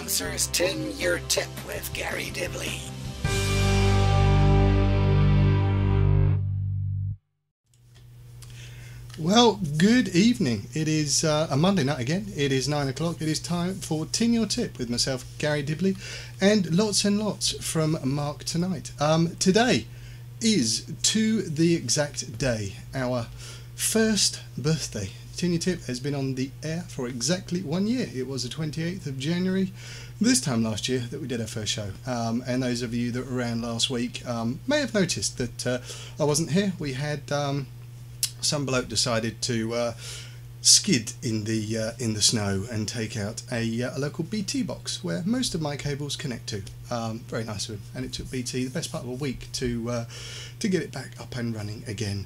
Answers 10-year tip with Garry Dibley. Well, good evening. It is a Monday night again. It is 9 o'clock. It is time for 10-year tip with myself, Garry Dibley, and lots from Mark tonight. Today is, to the exact day, our first birthday. 10-year tip has been on the air for exactly 1 year. It was the 28th of January this time last year that we did our first show. And those of you that were around last week may have noticed that I wasn't here. We had some bloke decided to skid in the snow and take out a local BT box where most of my cables connect to. Very nice of him, and it took BT the best part of a week to get it back up and running again.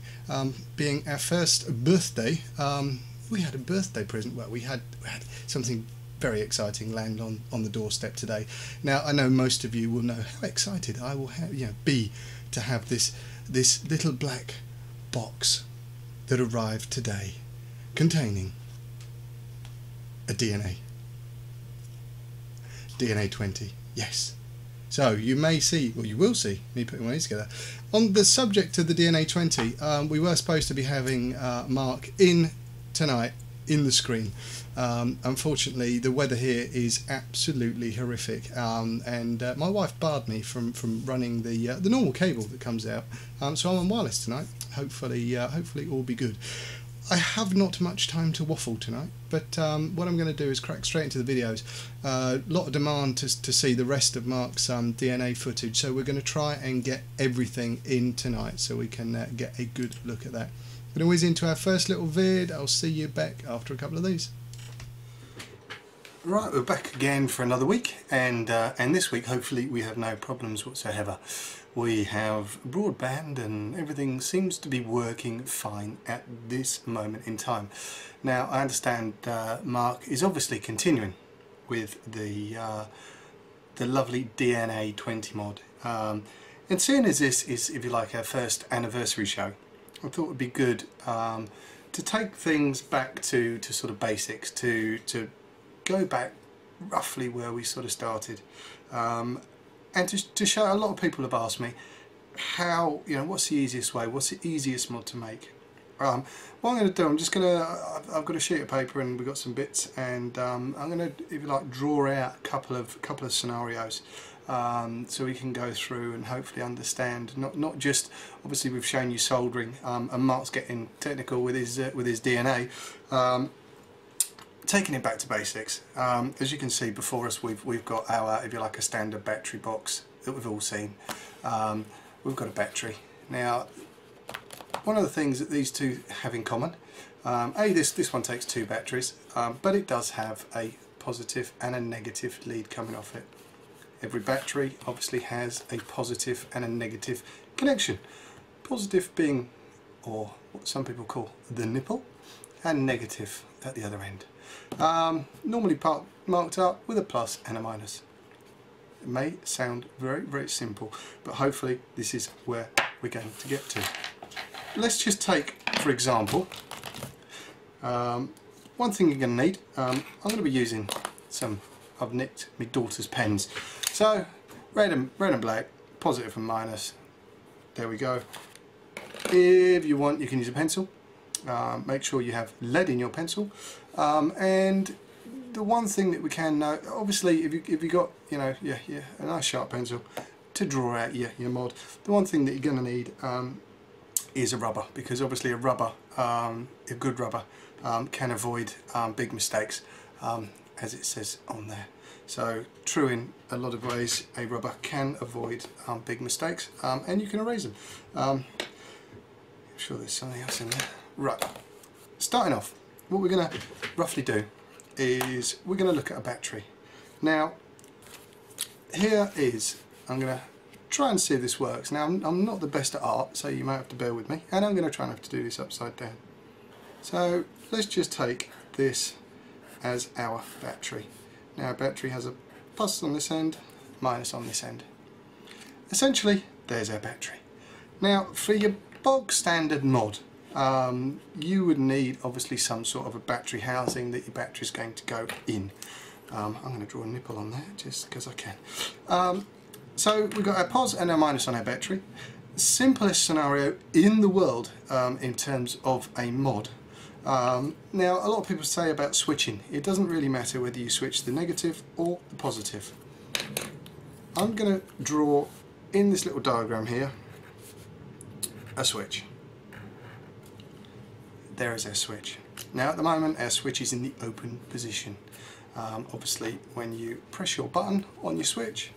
Being our first birthday, we had a birthday present. Well, we had something very exciting land on the doorstep today. Now I know most of you will know how excited I will be to have this little black box that arrived today, containing a DNA 20, yes. So you may see, or you will see, me putting one of these together. On the subject of the DNA 20, we were supposed to be having Mark in tonight in the screen. Unfortunately, the weather here is absolutely horrific, and my wife barred me from running the normal cable that comes out. So I'm on wireless tonight. Hopefully all be good. I have not much time to waffle tonight, but what I'm going to do is crack straight into the videos. A lot of demand to see the rest of Mark's DNA footage, so we're going to try and get everything in tonight so we can get a good look at that. But always into our first little vid. I'll see you back after a couple of these. Right, we're back again for another week, and this week hopefully we have no problems whatsoever. We have broadband and everything seems to be working fine at this moment in time. Now I understand Mark is obviously continuing with the lovely DNA 20 mod, and seeing as this is, if you like, our first anniversary show, I thought it would be good to take things back to sort of basics, to go back roughly where we sort of started, and to show. A lot of people have asked me how, what's the easiest way, what's the easiest mod to make. What I'm going to do, I've got a sheet of paper and we've got some bits, and I'm going to, if you like, draw out a couple of scenarios, so we can go through and hopefully understand, not just, obviously we've shown you soldering, and Mark's getting technical with his DNA, taking it back to basics. As you can see before us, we've got our, if you like, a standard battery box that we've all seen. We've got a battery. Now, one of the things that these two have in common, this one takes two batteries, but it does have a positive and a negative lead coming off it. Every battery obviously has a positive and a negative connection. Positive being, or what some people call the nipple, and negative at the other end. Normally marked up with a plus and a minus. It may sound very simple, but hopefully this is where we're going to get to. Let's just take, for example, one thing you're going to need. I'm going to be using I've nicked my daughter's pens. So red and black, positive and minus. There we go. If you want, you can use a pencil. Make sure you have lead in your pencil, and the one thing that we can know, obviously, if you got a nice sharp pencil to draw out your mod, the one thing that you're going to need is a rubber, because obviously a rubber, a good rubber, can avoid big mistakes, as it says on there. So true in a lot of ways, a rubber can avoid big mistakes, and you can erase them. I'm sure there's something else in there. Right, starting off, what we're going to roughly do is we're going to look at a battery. Now, here is, I'm going to try and see if this works. Now, I'm not the best at art, so you might have to bear with me, and I'm going to try and have to do this upside down. So let's just take this as our battery. Now, our battery has a plus on this end, minus on this end. Essentially, there's our battery. Now, for your bog standard mod, you would need obviously some sort of a battery housing that your battery is going to go in. I'm going to draw a nipple on there just because I can. So we've got our pos and our minus on our battery. Simplest scenario in the world in terms of a mod. Now a lot of people say about switching, it doesn't really matter whether you switch the negative or the positive. I'm going to draw in this little diagram here a switch. There is our switch. Now at the moment our switch is in the open position. Obviously when you press your button on your switch,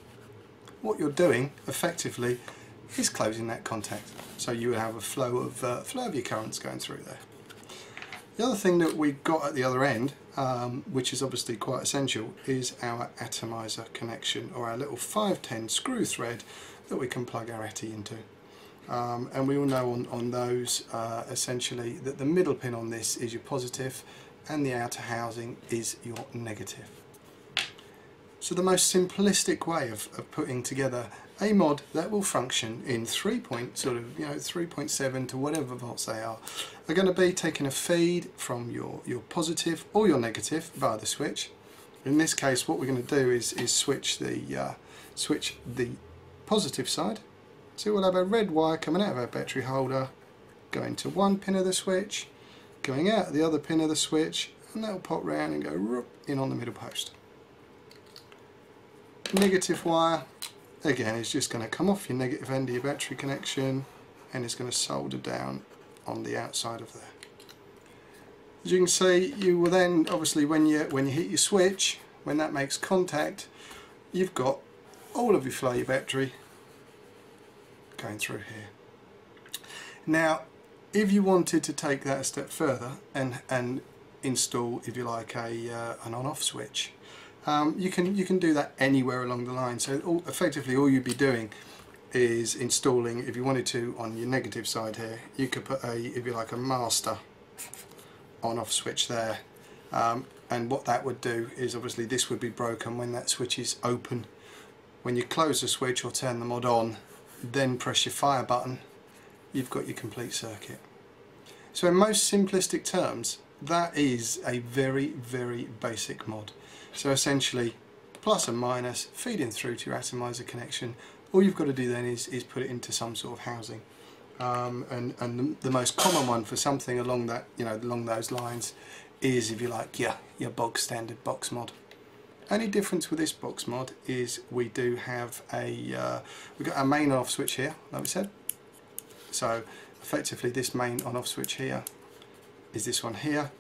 what you're doing effectively is closing that contact. So you will have a flow of your currents going through there. The other thing that we've got at the other end, which is obviously quite essential, is our atomizer connection, or our little 510 screw thread that we can plug our ATI into. And we all know on those essentially that the middle pin on this is your positive and the outer housing is your negative. So the most simplistic way of putting together a mod that will function in 3.7 to whatever volts they are going to be taking a feed from your positive or your negative via the switch. In this case what we're going to do is switch the positive side. So we'll have a red wire coming out of our battery holder, going to one pin of the switch, going out the other pin of the switch, and that will pop round and go in on the middle post. Negative wire, again, is just going to come off your negative end of your battery connection and it's going to solder down on the outside of there. As you can see, you will then obviously when you hit your switch, when that makes contact, you've got all of your flow, your battery going through here. Now if you wanted to take that a step further and install, if you like, an on-off switch, you can do that anywhere along the line. So effectively all you'd be doing is installing, if you wanted to, on your negative side here, you could put if you like, a master on-off switch there, and what that would do is obviously this would be broken when that switch is open. When you close the switch or turn the mod on, then press your fire button, you've got your complete circuit. So in most simplistic terms, that is a very, very basic mod. So essentially plus and minus feeding through to your atomizer connection. All you've got to do then is put it into some sort of housing. And the most common one for something along that, along those lines is, if you like, your bog standard box mod. Only difference with this box mod is we do have we've got our main on-off switch here, like we said. So effectively this main on-off switch here is this one here.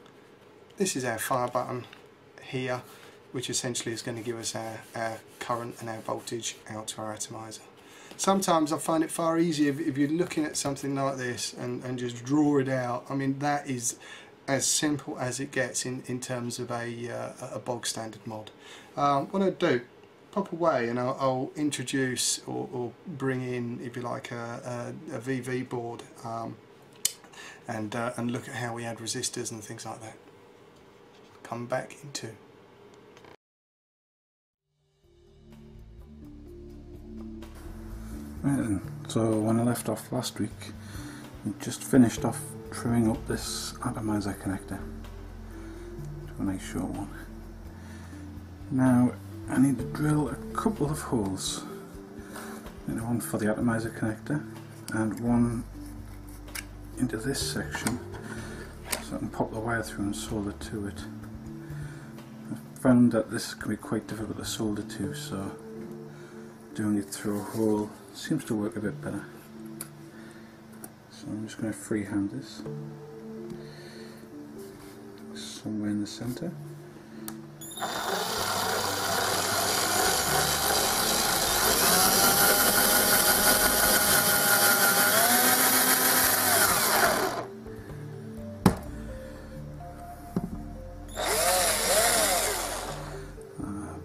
This is our fire button here, which essentially is going to give us our current and our voltage out to our atomizer. Sometimes I find it far easier if you're looking at something like this and just draw it out. I mean, that is as simple as it gets in terms of a bog standard mod. What I'll do, pop away and I'll introduce or bring in, if you like, a VV board and look at how we add resistors and things like that. Come back in two. Right then, so when I left off last week, we just finished off trimming up this atomizer connector to a nice short one. Now I need to drill a couple of holes, one for the atomizer connector and one into this section so I can pop the wire through and solder to it. I've found that this can be quite difficult to solder to, so doing it through a hole seems to work a bit better. So I'm just going to freehand this somewhere in the centre.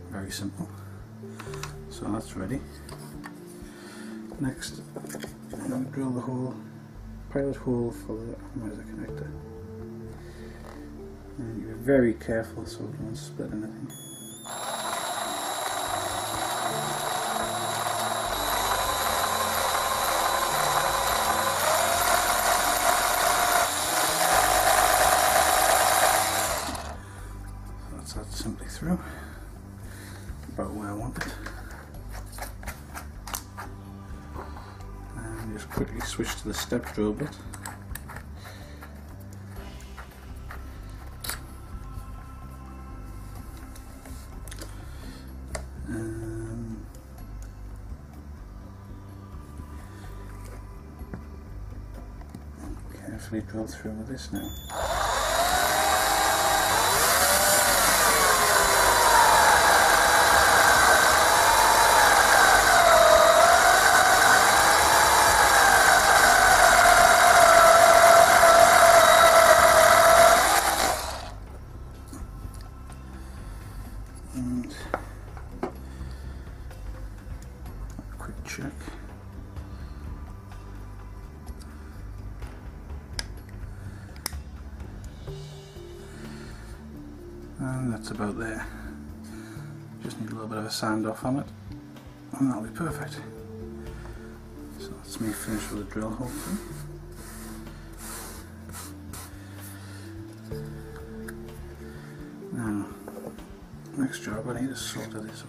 Very simple. So that's ready. Next, I'm going to drill the hole, pilot hole for the atomizer connector. And you're very careful so it won't split anything. So that's that simply through. quickly switch to the step drill bit. Carefully drill through with this now. And a quick check. And that's about there. Just need a little bit of a sand off on it, and that'll be perfect. So that's me finished with the drill, hopefully. Now, next job, I need to solder this up.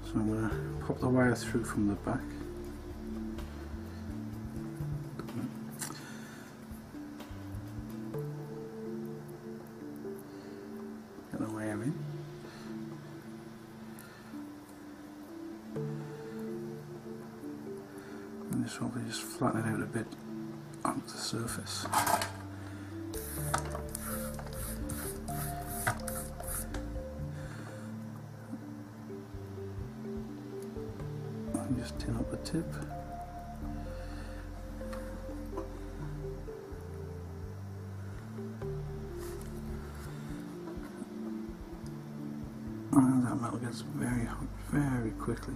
So I'm going to pop the wire through from the back. Get the wire in. And this will just flatten it out a bit onto the surface. And just tin up the tip. And that metal gets very hot very quickly.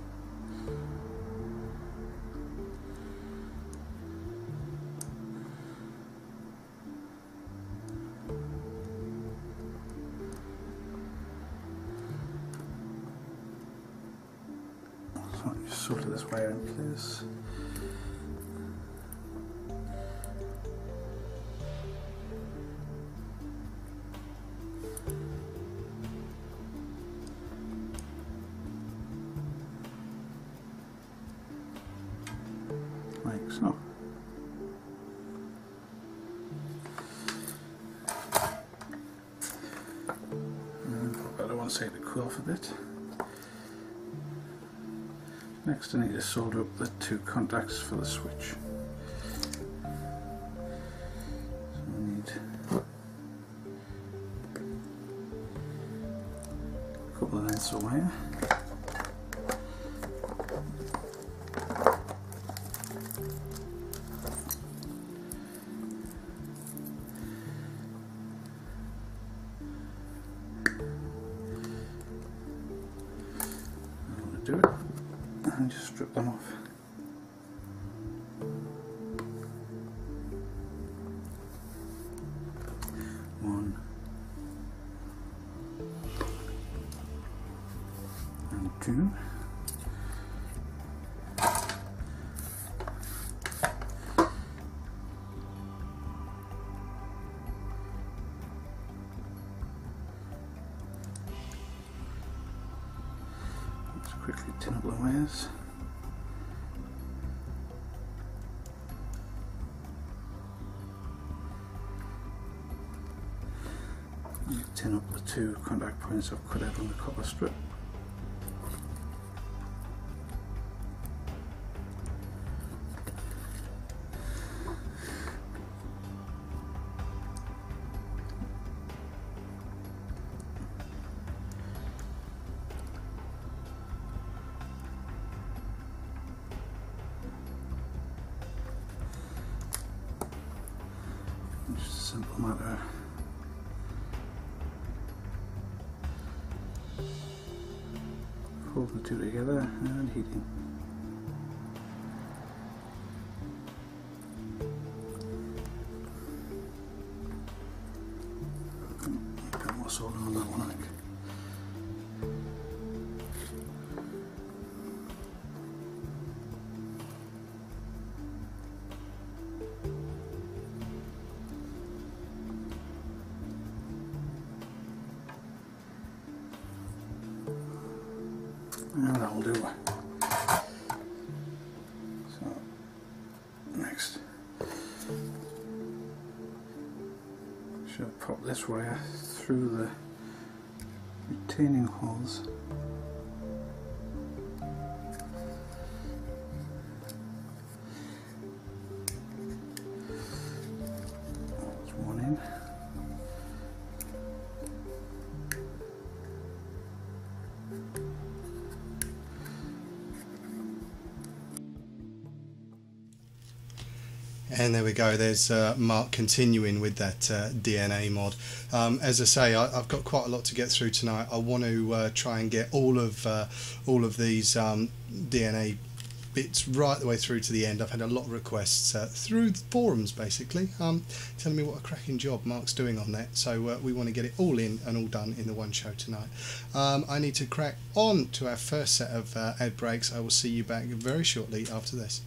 So just solder this wire in place. Like so. And I don't want to take the cool off a bit. Next I need to solder up the two contacts for the switch. So I need a couple of lengths of wire. Do it and just strip them off. One and two. Quickly tin up the wires. And tin up the two contact points I've cut out on the copper strip. Just a simple matter. Hold the two together and heating. A bit more solder on that one, I think. And that will do. So pop this wire through the retaining holes. There's one in. And there we go, there's Mark continuing with that DNA mod. As I say, I've got quite a lot to get through tonight. I want to try and get all of these DNA bits right the way through to the end. I've had a lot of requests through the forums basically, telling me what a cracking job Mark's doing on that, so we want to get it all in and all done in the one show tonight. I need to crack on to our first set of ad breaks. I will see you back very shortly after this.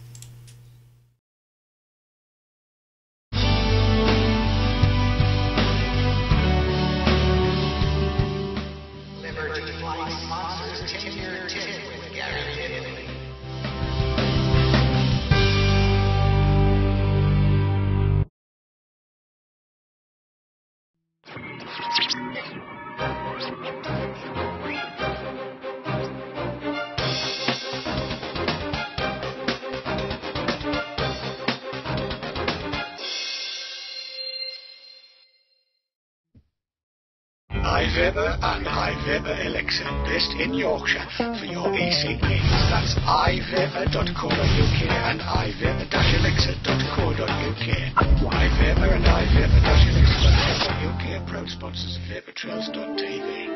iViber and iViber Elixir, based in Yorkshire, for your e-cig needs. That's iViber.co.uk and iViber-elixir.co.uk. iViber and iViber-elixir.co.uk are proud sponsors of ViberTrails.tv.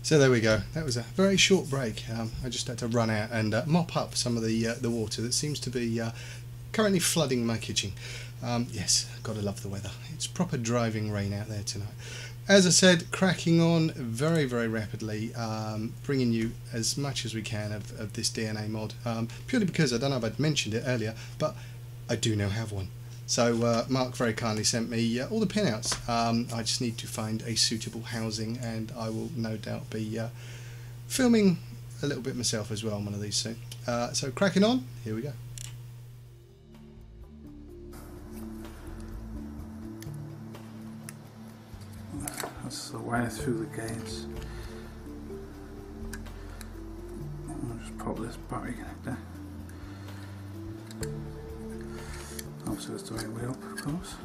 So there we go. That was a very short break. I just had to run out and mop up some of the water that seems to be currently flooding my kitchen. Yes, gotta love the weather. It's proper driving rain out there tonight. As I said, cracking on very, very rapidly, bringing you as much as we can of this DNA mod, purely because I don't know if I'd mentioned it earlier, but I do now have one. So Mark very kindly sent me all the pinouts. I just need to find a suitable housing, and I will no doubt be filming a little bit myself as well on one of these soon. So cracking on, here we go. That's the wire through the gates. I'll just pop this battery connector. Obviously it's the right way up, of course.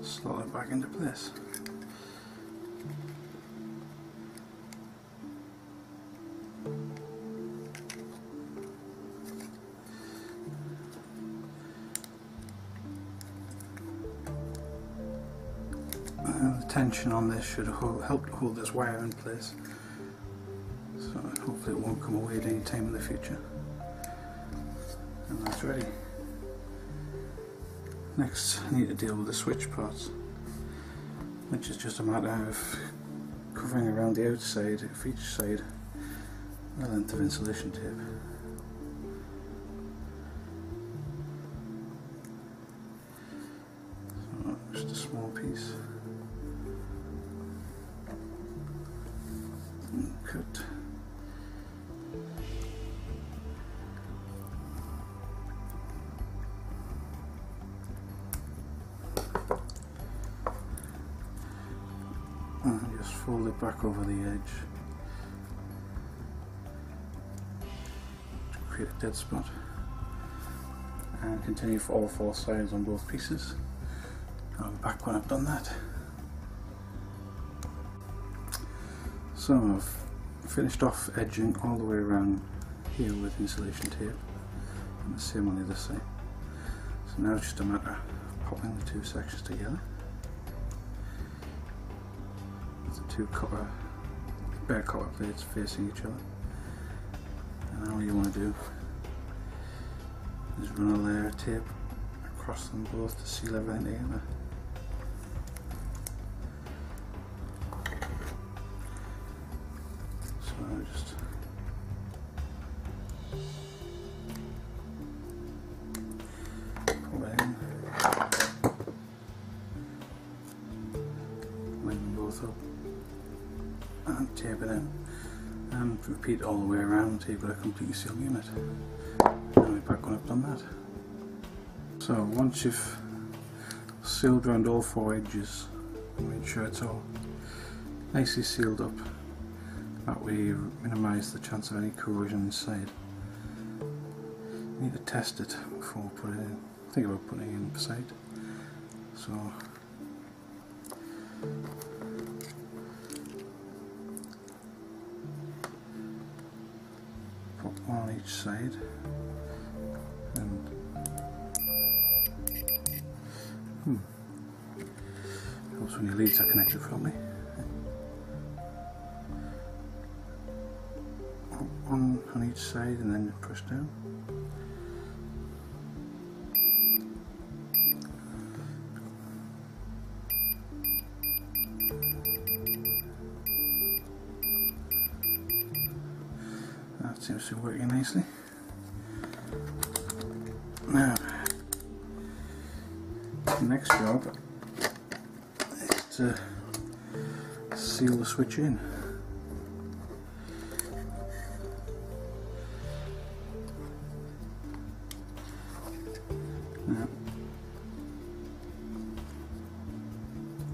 Slot it back into place. The tension on this should help to hold this wire in place, so hopefully it won't come away at any time in the future. And that's ready. Next I need to deal with the switch parts, which is just a matter of covering around the outside of each side a length of insulation tape. So just a small piece. Cut. And just fold it back over the edge to create a dead spot, and continue for all four sides on both pieces. I'll be back when I've done that. So I've finished off edging all the way around here with insulation tape, and the same on the other side. So now it's just a matter of popping the two sections together with the two bare copper plates facing each other. And all you want to do is run a layer of tape across them both to seal everything together. So I just pull it in, line them both up and tape it in, and repeat all the way around until you've got a completely sealed unit. And we're back when I've done that. So once you've sealed around all four edges and make sure it's all nicely sealed up, that way you minimise the chance of any corrosion inside. You need to test it before we put it in. Think about putting it in beside. So put one on each side, and helps when your leads are connected firmly. One on each side and then push down. That seems to be working nicely. Now, the next job is to seal the switch in. Now,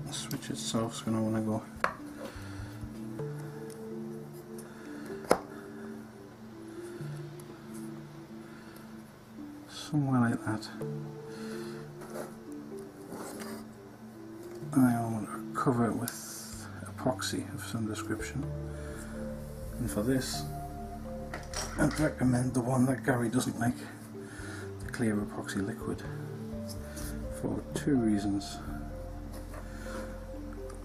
the switch itself is going to want to go somewhere like that. And I want to cover it with epoxy of some description. And for this, I'd recommend the one that Garry doesn't make, the clear epoxy liquid, for two reasons.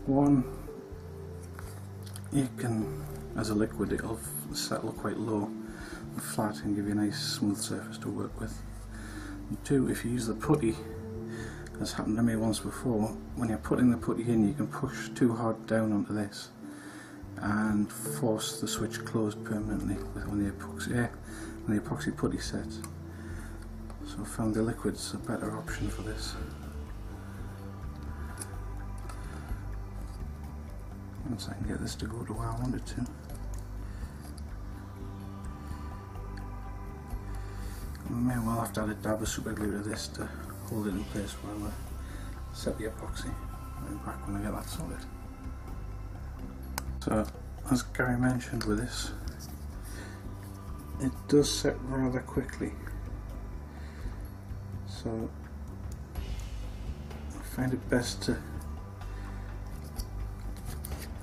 One, you can, as a liquid, it'll settle quite low and flat and give you a nice smooth surface to work with. And two, if you use the putty, as happened to me once before, when you're putting the putty in, you can push too hard down onto this and force the switch closed permanently when the epoxy putty sets. So I found the liquid's a better option for this. Once I can get this to go to where I want it to. I may well have to add a dab of super glue to this to hold it in place while I set the epoxy. I'll be back when I get that sorted. So, as Garry mentioned with this, it does set rather quickly. So, I find it best to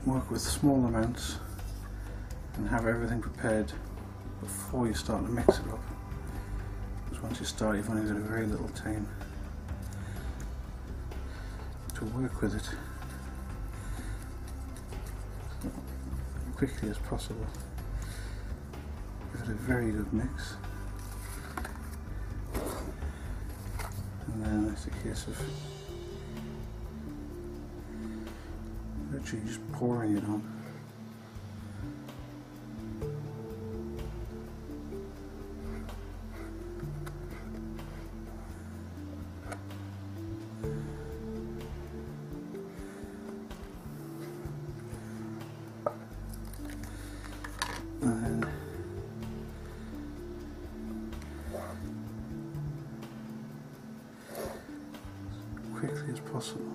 work with small amounts and have everything prepared before you start to mix it up. Because once you start, you've only got a very little time to work with it as quickly as possible. Give it a very good mix, and then it's a case of literally just pouring it on. And then as quickly as possible.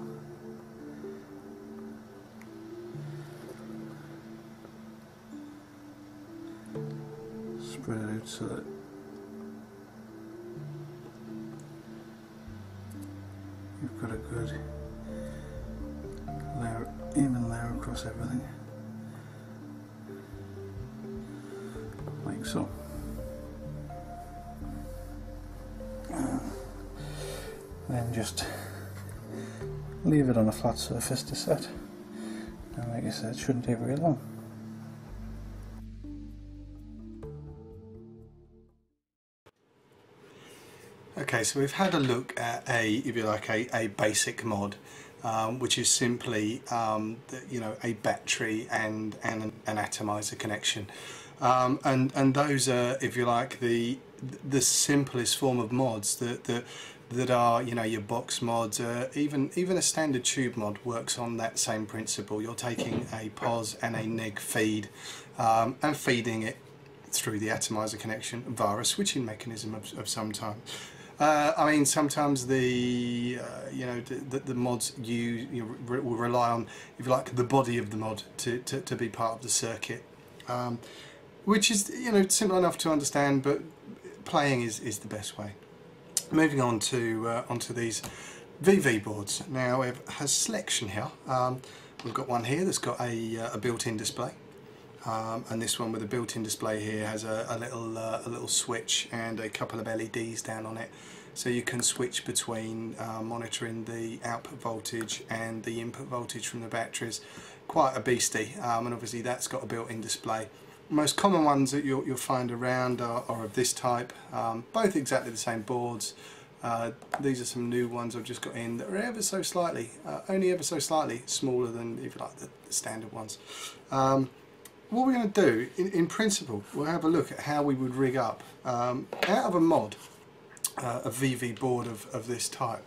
Spread it out so that you've got a good layer, even layer across everything. so. Then just leave it on a flat surface to set, and like I said, it shouldn't take very long. Okay, so we've had a look at if you like, a basic mod, which is simply a battery and an atomizer connection, and those are, if you like, the simplest form of mods that are, your box mods. Even a standard tube mod works on that same principle. You're taking a pos and a neg feed and feeding it through the atomizer connection via a switching mechanism of some type. I mean, sometimes the mods will rely on, if you like, the body of the mod to be part of the circuit, which is simple enough to understand, but playing is the best way. Moving on to onto these VV boards. Now it has selection here. We've got one here that's got a built-in display. And this one with a built-in display here has a little switch and a couple of LEDs down on it, so you can switch between monitoring the output voltage and the input voltage from the batteries. Quite a beastie, and obviously that's got a built-in display. Most common ones that you'll find around are of this type, both exactly the same boards. These are some new ones I've just got in that are ever so slightly, only ever so slightly smaller than, if you like, the standard ones. What we're going to do, in principle, we'll have a look at how we would rig up, out of a mod, a VV board of this type,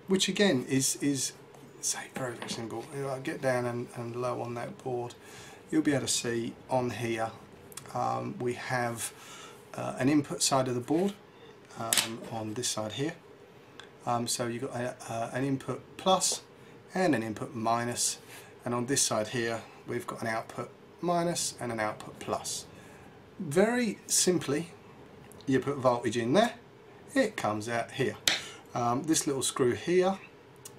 which again is say, very, very simple. If I get down and low on that board, you'll be able to see on here we have an input side of the board on this side here. So you've got an input plus and an input minus, and on this side here we've got an output minus and an output plus. Very simply, you put voltage in there, it comes out here. This little screw here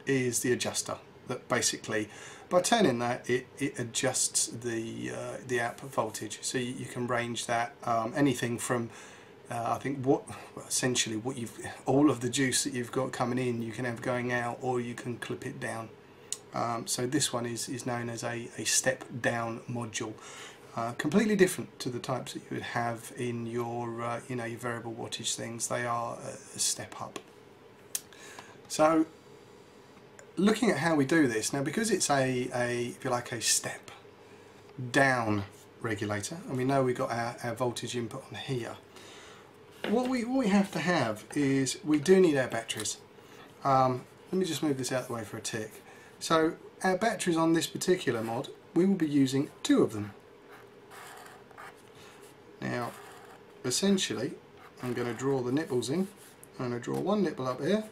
is the adjuster that basically, by turning that, it adjusts the output voltage. So you can range that anything from I think essentially all of the juice that you've got coming in you can have going out, or you can clip it down. So this one is known as a step down module, completely different to the types that you would have in your your variable wattage things. They are a step up. So looking at how we do this now, because it's if you like, a step down regulator, and we know we've got our voltage input on here, what we have to have is we do need our batteries. Let me just move this out of the way for a tick. So our batteries on this particular mod, we will be using 2 of them. Now essentially I'm going to draw the nipples in. I'm going to draw one nipple up here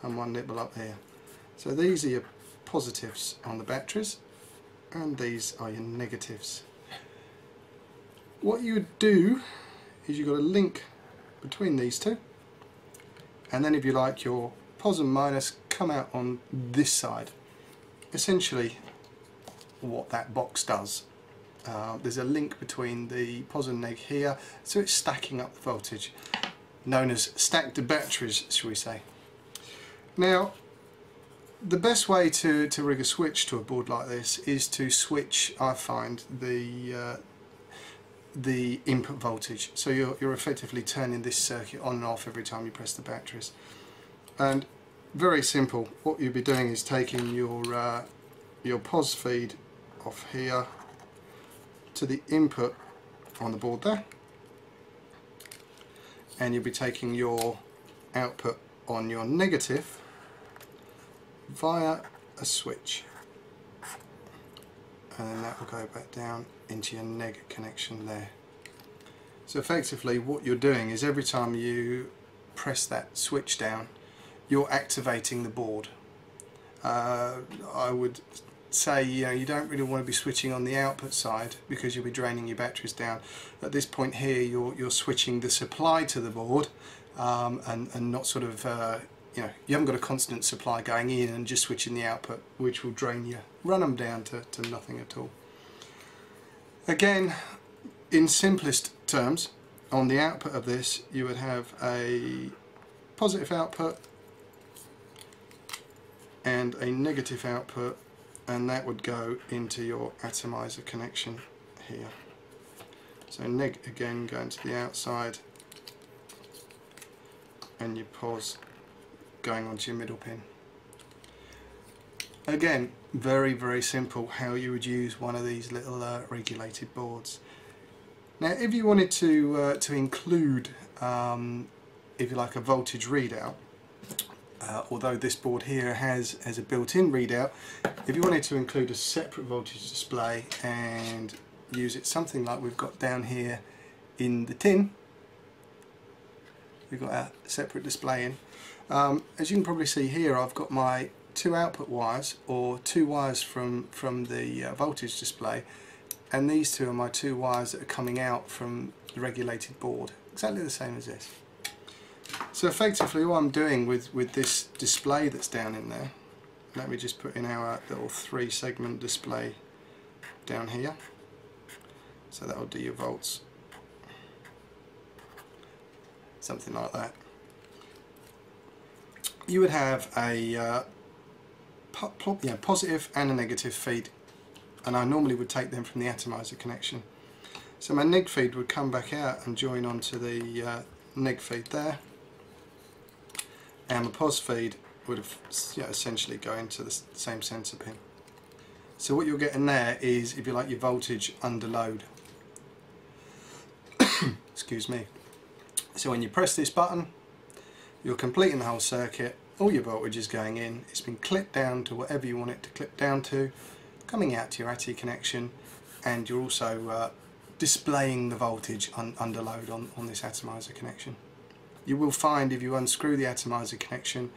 and one nipple up here. So these are your positives on the batteries and these are your negatives. What you would do is you've got a link between these two, and then, if you like, your pos and minus come out on this side. Essentially what that box does, there's a link between the pos and neg here, so it's stacking up the voltage, known as stacked batteries, shall we say. Now the best way to rig a switch to a board like this is to switch, I find, the input voltage. So you're effectively turning this circuit on and off every time you press the batteries. And very simple, what you'll be doing is taking your pos feed off here to the input on the board there, and you'll be taking your output on your negative via a switch, and then that will go back down into your neg connection there. So effectively what you're doing is every time you press that switch down, you're activating the board. I would say you don't really want to be switching on the output side, because you'll be draining your batteries down. At this point here you're switching the supply to the board, and not sort of you haven't got a constant supply going in and just switching the output, which will drain you, run them down to nothing at all. Again, in simplest terms, on the output of this you would have a positive output and a negative output, and that would go into your atomizer connection here. So neg again going to the outside, and your pos going onto your middle pin. Again, very simple how you would use one of these little regulated boards. Now if you wanted to include, if you like, a voltage readout, although this board here has a built-in readout, if you wanted to include a separate voltage display and use it something like we've got down here in the tin, we've got a separate display in. As you can probably see here, I've got my two output wires, or two wires from the voltage display, and these two are my two wires that are coming out from the regulated board, exactly the same as this. So effectively what I'm doing with this display that's down in there, let me just put in our little 3-segment display down here, so that will do your volts, something like that. You would have a positive and a negative feed, and I normally would take them from the atomizer connection. So my neg feed would come back out and join onto the neg feed there, and the pos feed would have, essentially go into the same sensor pin. So what you're getting there is, if you like, your voltage under load. Excuse me. So when you press this button, you're completing the whole circuit, all your voltage is going in, it's been clipped down to whatever you want it to clip down to, coming out to your ATI connection, and you're also displaying the voltage under load on this atomizer connection. You will find if you unscrew the atomizer connection,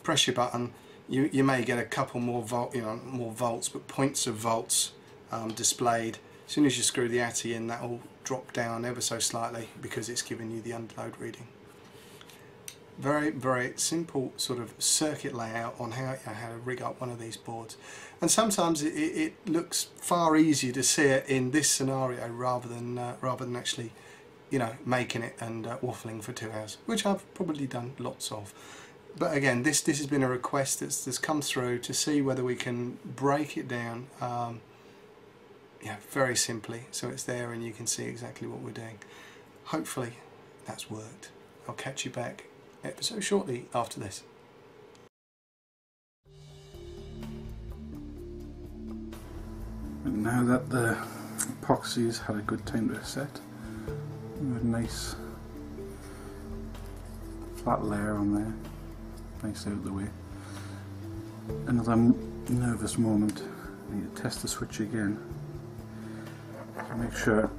press your button, you may get a couple more volts, but points of volts displayed. As soon as you screw the ATI in, that will drop down ever so slightly because it's giving you the underload reading. Very simple sort of circuit layout on how to rig up one of these boards, and sometimes it looks far easier to see it in this scenario rather than actually, making it and waffling for 2 hours, which I've probably done lots of. But again, this has been a request that's come through to see whether we can break it down, very simply, so it's there and you can see exactly what we're doing. Hopefully that's worked. I'll catch you back episode shortly after this. And now that the epoxy's had a good time to set, with a nice flat layer on there, nice out of the way. Another nervous moment, I need to test the switch again to make sure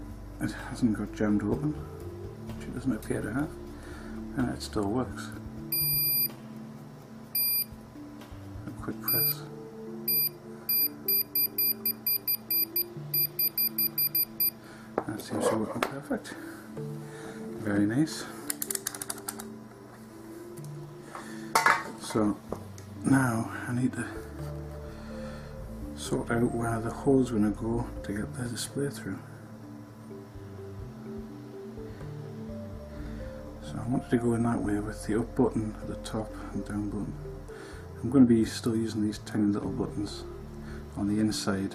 it hasn't got jammed open, which it doesn't appear to have, and it still works. A quick press. That seems to be working perfect. Very nice. So now I need to sort out where the hole's going to go to get the display through. So I wanted to go in that way with the up button at the top and down button. I'm going to be still using these tiny little buttons on the inside.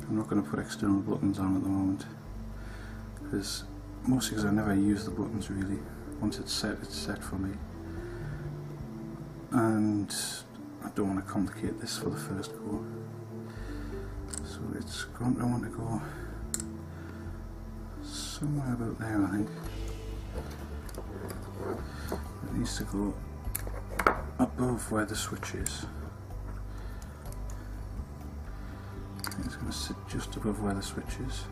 I'm not going to put external buttons on at the moment, because most things I never use the buttons really. Once it's set for me, and I don't want to complicate this for the first go. So it's going to want to go somewhere about there, I think. It needs to go above where the switch is. It's going to sit just above where the switch is.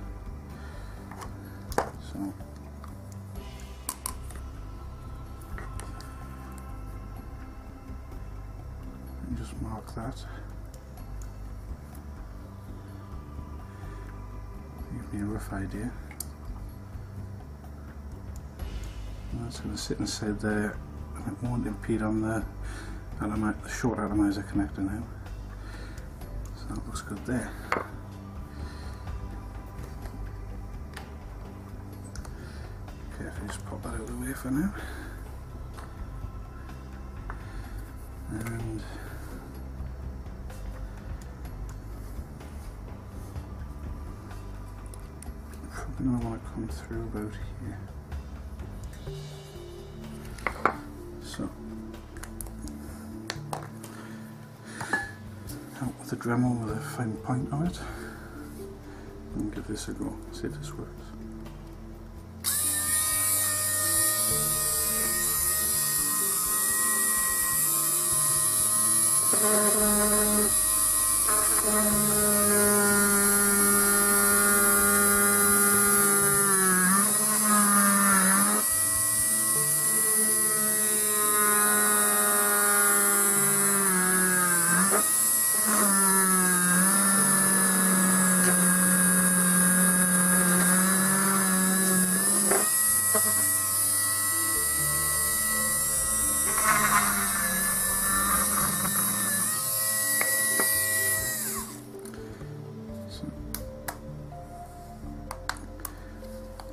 So just mark that. Give me a rough idea. And that's going to sit inside there, and it won't impede on the short atomizer connector now. So that looks good there. just pop that out of the way for now. And probably going to want to come through about here. So, out with the Dremel with a fine point on it, and give this a go, see if this works.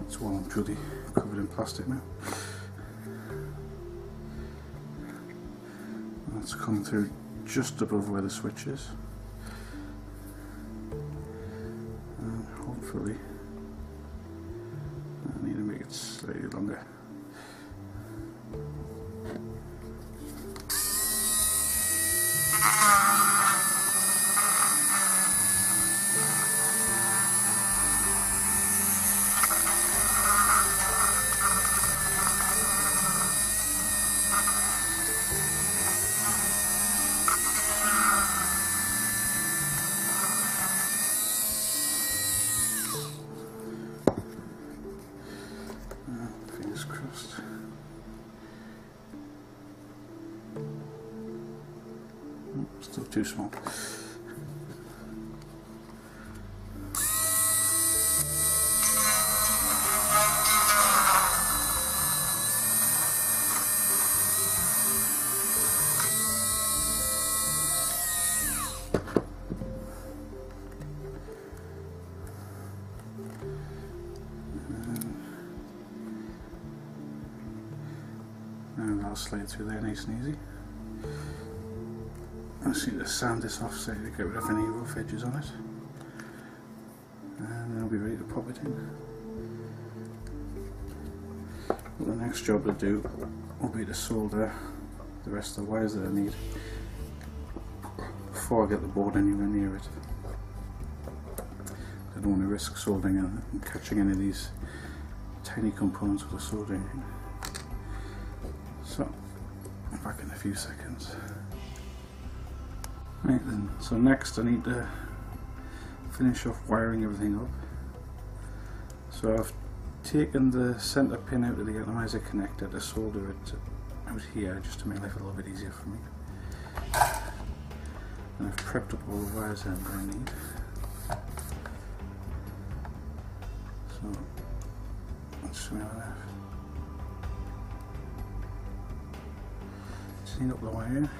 It's well and truly covered in plastic now. That's come through just above where the switch is, and hopefully I need to make it slightly longer. Fingers crossed. Still too small. And I'll slide through there nice and easy. I just need to sand this off so to get rid of any rough edges on it. And then I'll be ready to pop it in. Well, the next job to do will be to solder the rest of the wires that I need before I get the board anywhere near it. I don't want to risk soldering and catching any of these tiny components with the soldering. So, I'm back in a few seconds. Right then, so next I need to finish off wiring everything up. So I've taken the centre pin out of the atomizer connector to solder it out here just to make life a little bit easier for me. And I've prepped up all the wires that I'm going to need. So, let's swing out that. Clean up the wire.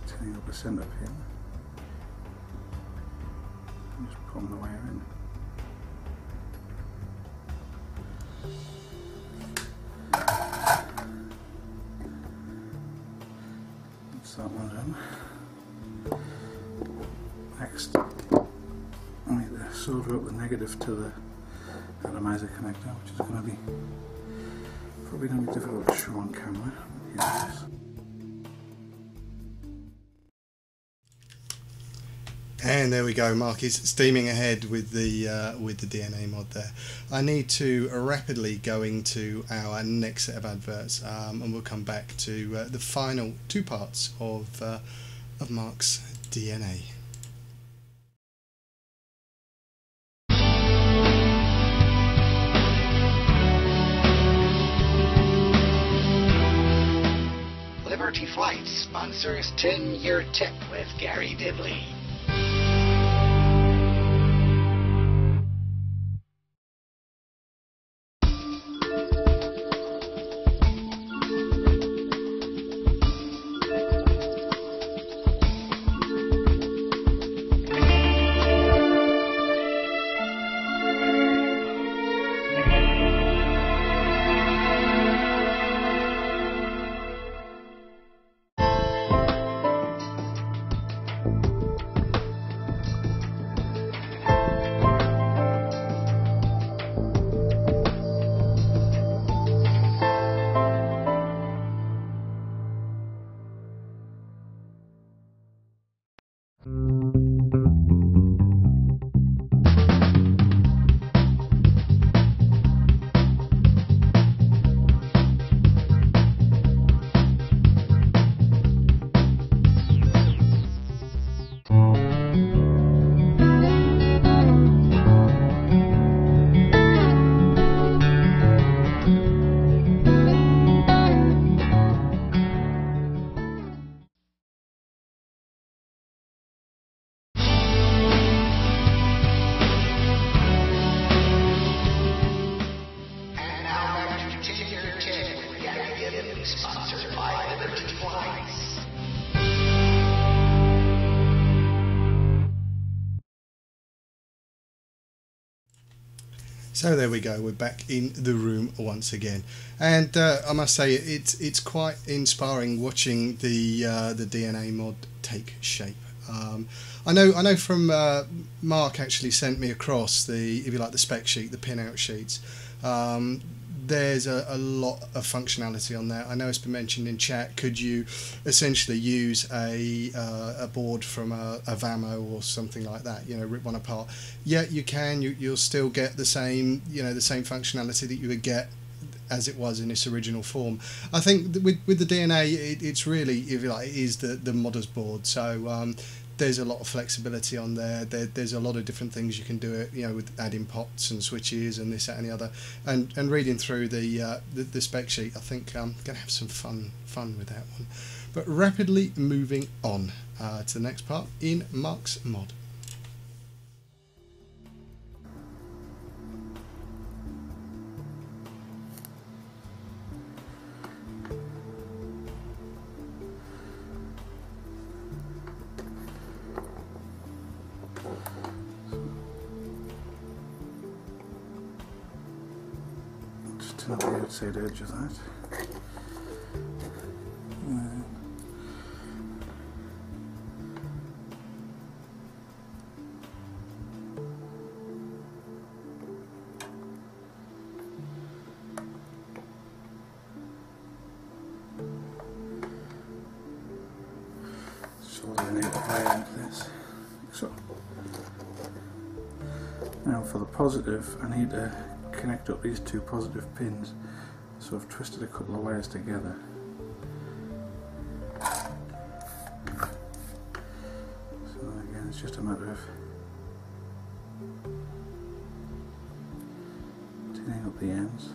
Clean up the centre pin. Just put the wire in. That's that one done. Next, I need to solder up the negative to the atomizer connector, which is going to be probably going to be difficult to show on camera. Here it is. And there we go, Mark is steaming ahead with the DNA mod there. I need to rapidly go into our next set of adverts, and we'll come back to the final two parts of Mark's DNA. Liberty Flights sponsors 10-Year Tip with Garry Dibley. So there we go, we're back in the room once again, and I must say it's quite inspiring watching the DNA mod take shape. I know from Mark actually sent me across the, if you like, the spec sheet, the pinout sheets. There's a lot of functionality on there. I know it's been mentioned in chat. Could you essentially use a board from a VAMO or something like that? You know, rip one apart. Yeah, you can. You'll still get the same, you know, the same functionality that you would get as it was in its original form. I think with the DNA, it's really, if you like, it is the modder's board. So there's a lot of flexibility on there. There's a lot of different things you can do it, you know, with adding pots and switches and this, that, and the other. And reading through the spec sheet, I think I'm gonna have some fun with that one. But rapidly moving on to the next part in Mark's mod. To the outside edge of that. So I need to wire into this. So now for the positive, I need to connect up these two positive pins, so I've twisted a couple of wires together. So again, it's just a matter of tinning up the ends.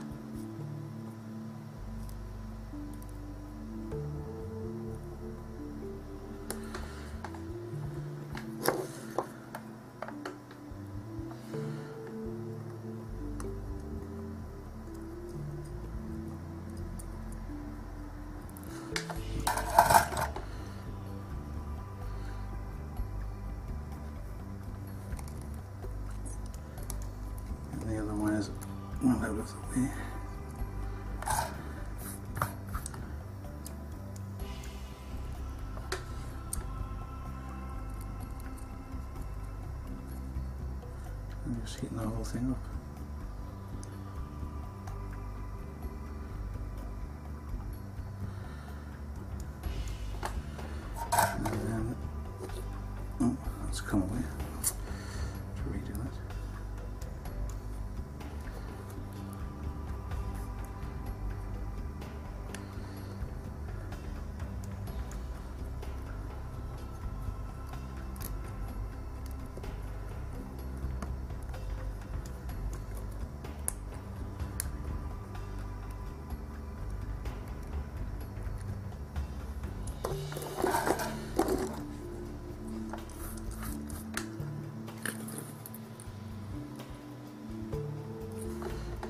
The other wires well out of the way. I'm just heating the whole thing up. And then, oh, that's come away. To redo that.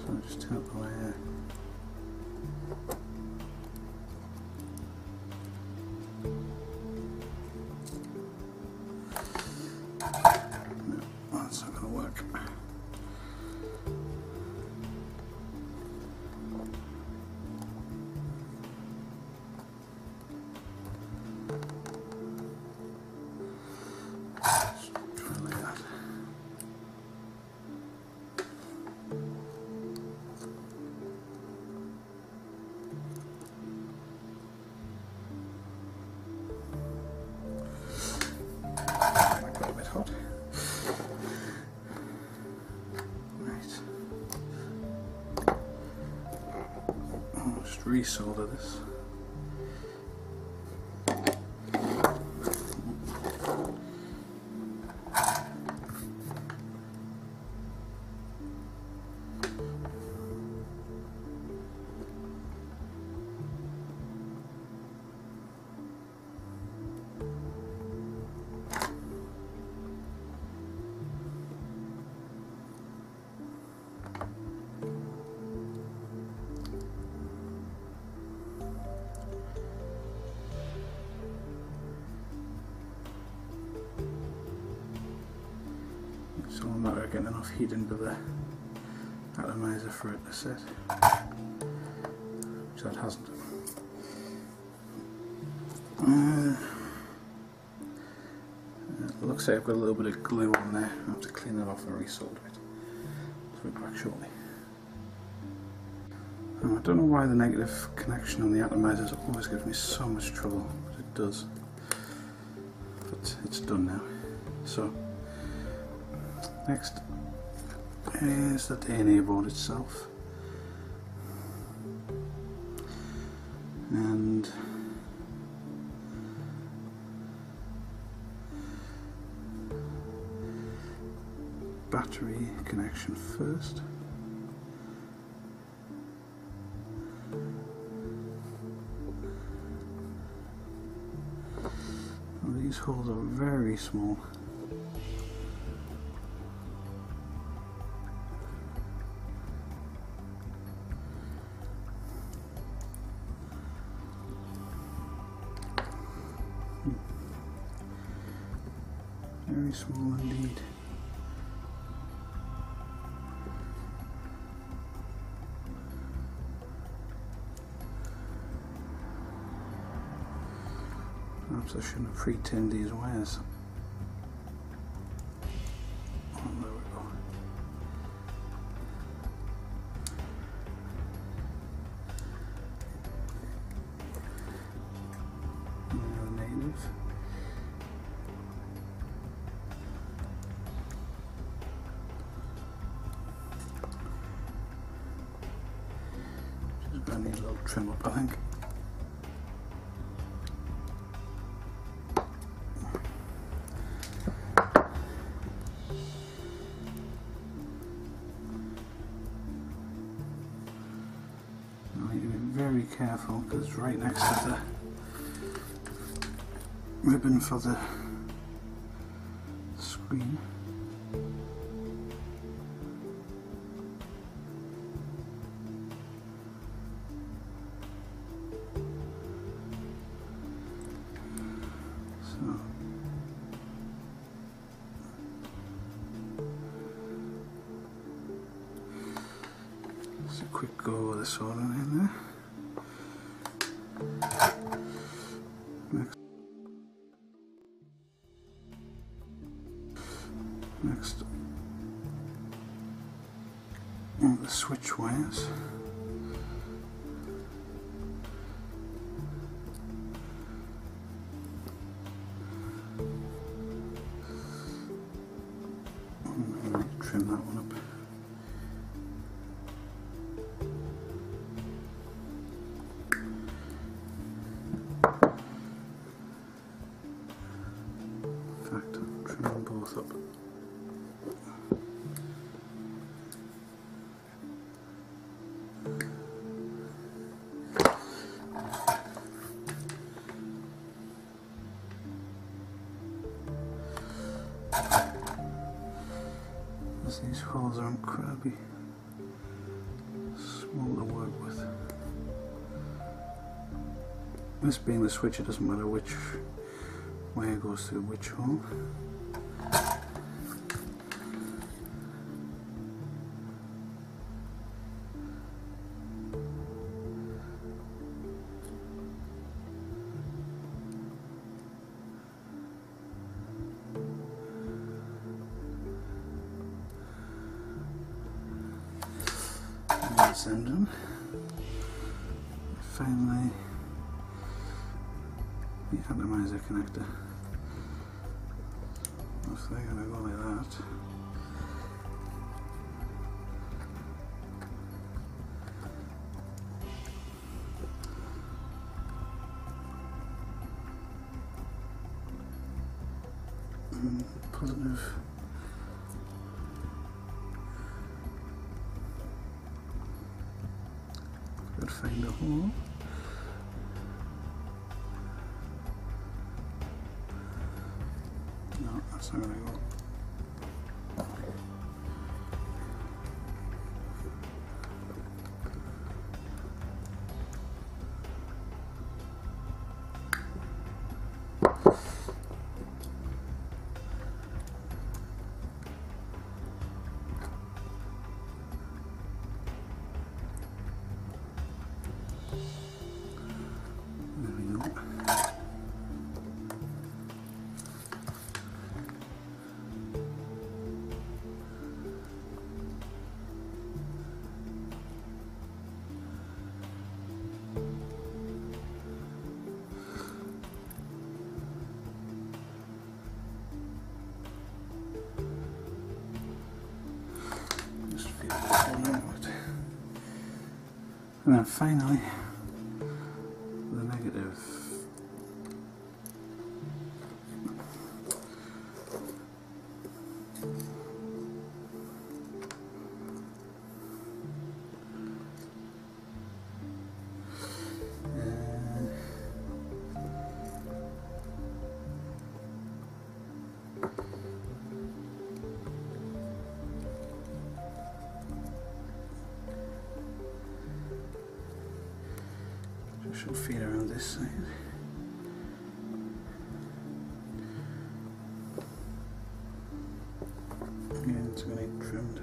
So just turn up the wire. No, that's not going to work. Let's try like that. That got a bit hot. Right. I'll just resolder this. It's all a matter of getting enough heat into the atomizer for it to sit, which that hasn't. It looks like I've got a little bit of glue on there. I have to clean that off and resolder it. So we'll be back shortly. I don't know why the negative connection on the atomizers always gives me so much trouble, but it does. But it's done now. So next is the DNA board itself, and battery connection first. Well, these holes are very small. Very small indeed. Perhaps I shouldn't have pre-tinned these wires. Oh, there we go. Now the negative. Just gonna need a little trim up, I think. Very careful, because it's right next to the ribbon for the screen. So just a quick go with the solder in there. Next, on the switch wires. I'm going to trim that one up. In fact, I'll trim them both up. These holes are incredibly small to work with. This being the switch, it doesn't matter which wire goes through which hole. Send them. Finally, the atomizer connector. If they're going to go like that. And positive. Find a hole. No, that's not going to go. And then finally, the negative. Should feed around this side. Again, it's going to be trimmed.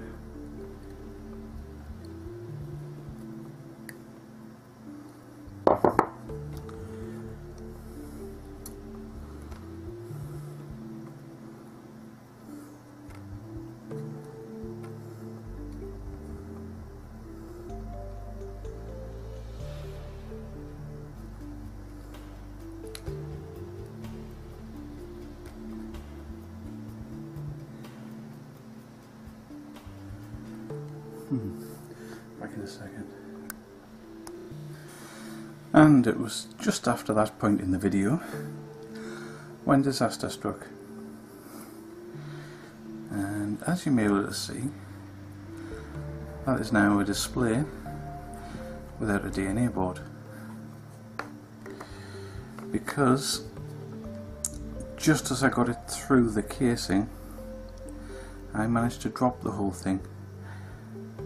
Back in a second. And it was just after that point in the video when disaster struck. And as you may be able to see, that is now a display without a DNA board. Because just as I got it through the casing, I managed to drop the whole thing,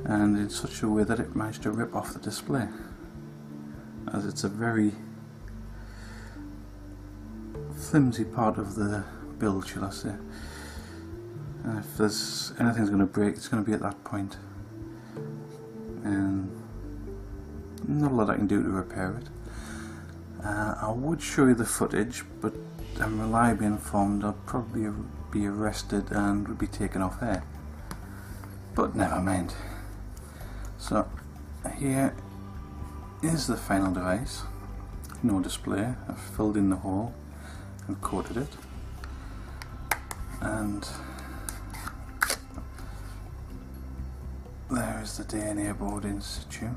and in such a way that it managed to rip off the display, as it's a very flimsy part of the build, shall I say. And if there's anything's going to break, it's going to be at that point, and not a lot I can do to repair it. I would show you the footage, but I'm reliably informed I'll probably be arrested and would be taken off air, but never mind. So here is the final device. No display. I've filled in the hole and coated it, and there is the DNA board in situ.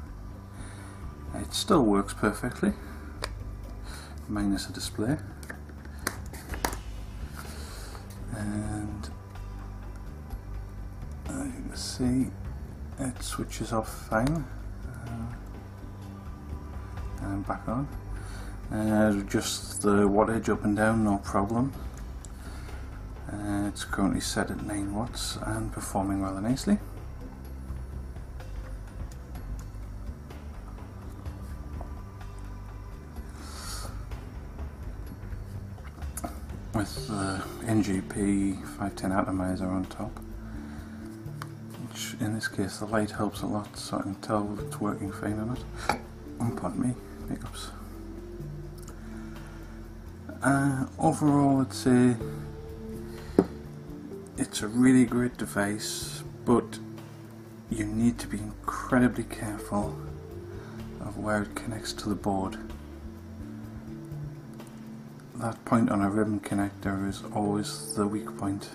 It still works perfectly, minus a display, and as you can see, it switches off fine, and back on. Just the wattage up and down, no problem. It's currently set at 9 watts and performing rather nicely. With the NGP 510 atomizer on top, which in this case the light helps a lot, so I can tell it's working fine on it. Pardon me, hiccups. Overall, I'd say it's a really great device, but you need to be incredibly careful of where it connects to the board. That point on a ribbon connector is always the weak point.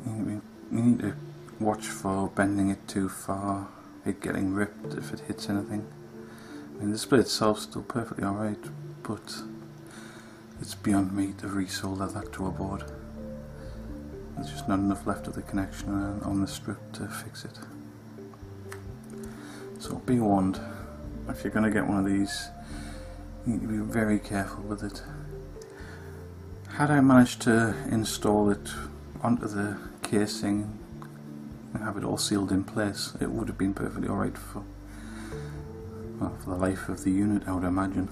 You need to watch for bending it too far, it getting ripped if it hits anything. I mean, the display itself is still perfectly alright, but it's beyond me to resolder that to a board. There's just not enough left of the connection on the strip to fix it. So be warned, if you're going to get one of these, you need to be very careful with it. Had I managed to install it onto the casing and have it all sealed in place, it would have been perfectly alright for the life of the unit, I would imagine.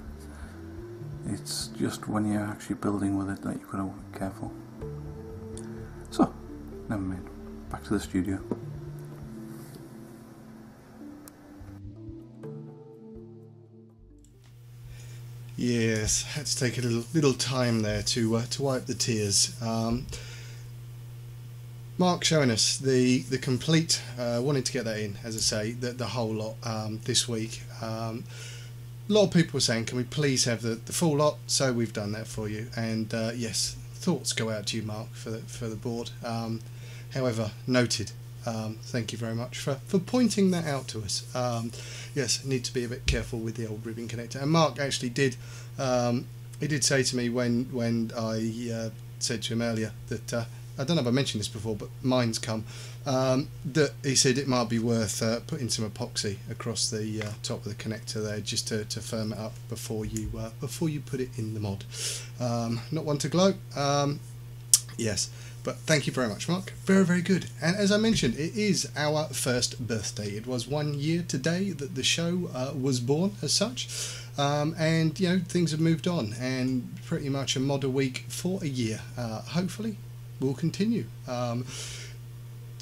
It's just when you're actually building with it that you've got to be careful. So, never mind. Back to the studio. Yes, had to take a little time there to wipe the tears. Mark showing us the complete, wanted to get that in, as I say, the whole lot this week. A lot of people were saying, can we please have the full lot? So we've done that for you, and yes, thoughts go out to you, Mark, for the board. However, noted. Thank you very much for pointing that out to us. Yes, need to be a bit careful with the old ribbon connector. And Mark actually did. He did say to me when I said to him earlier that I don't know if I mentioned this before, but mine's come. That he said it might be worth putting some epoxy across the top of the connector there, just to firm it up before you put it in the mod. Not one to gloat. Yes, but thank you very much, Mark. Very, very good. And as I mentioned, it is our first birthday. It was 1 year today that the show was born as such. And you know, things have moved on, and pretty much a mod a week for a year. Hopefully we'll continue.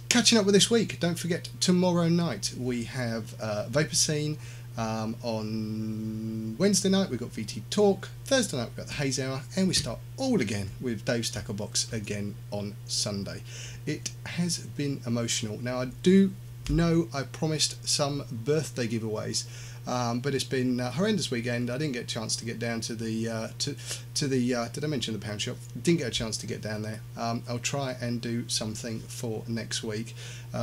Catching up with this week, don't forget tomorrow night we have Vapor Scene. On Wednesday night we've got VT Talk, Thursday night we've got the Haze Hour, and we start all again with Dave's Tackle Box again on Sunday. It has been emotional. Now I do know I promised some birthday giveaways, but it's been a horrendous weekend. I didn't get a chance to get down to the did I mention the pound shop? Didn't get a chance to get down there. I'll try and do something for next week.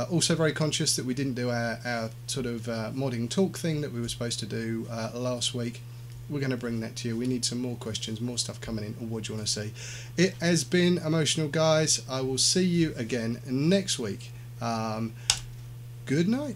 Also very conscious that we didn't do our sort of modding talk thing that we were supposed to do last week. We're going to bring that to you. We need some more questions, more stuff coming in. What do you want to see? It has been emotional, guys. I will see you again next week. Good night.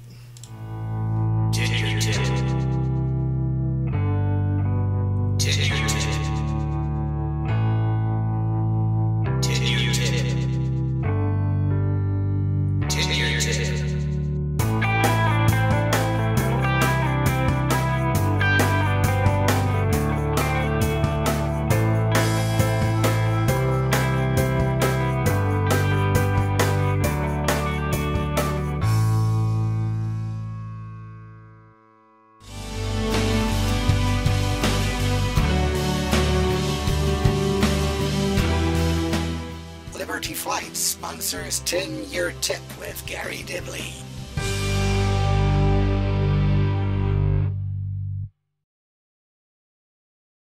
Liberty Flight sponsors 10-Year Tip with Garry Dibley.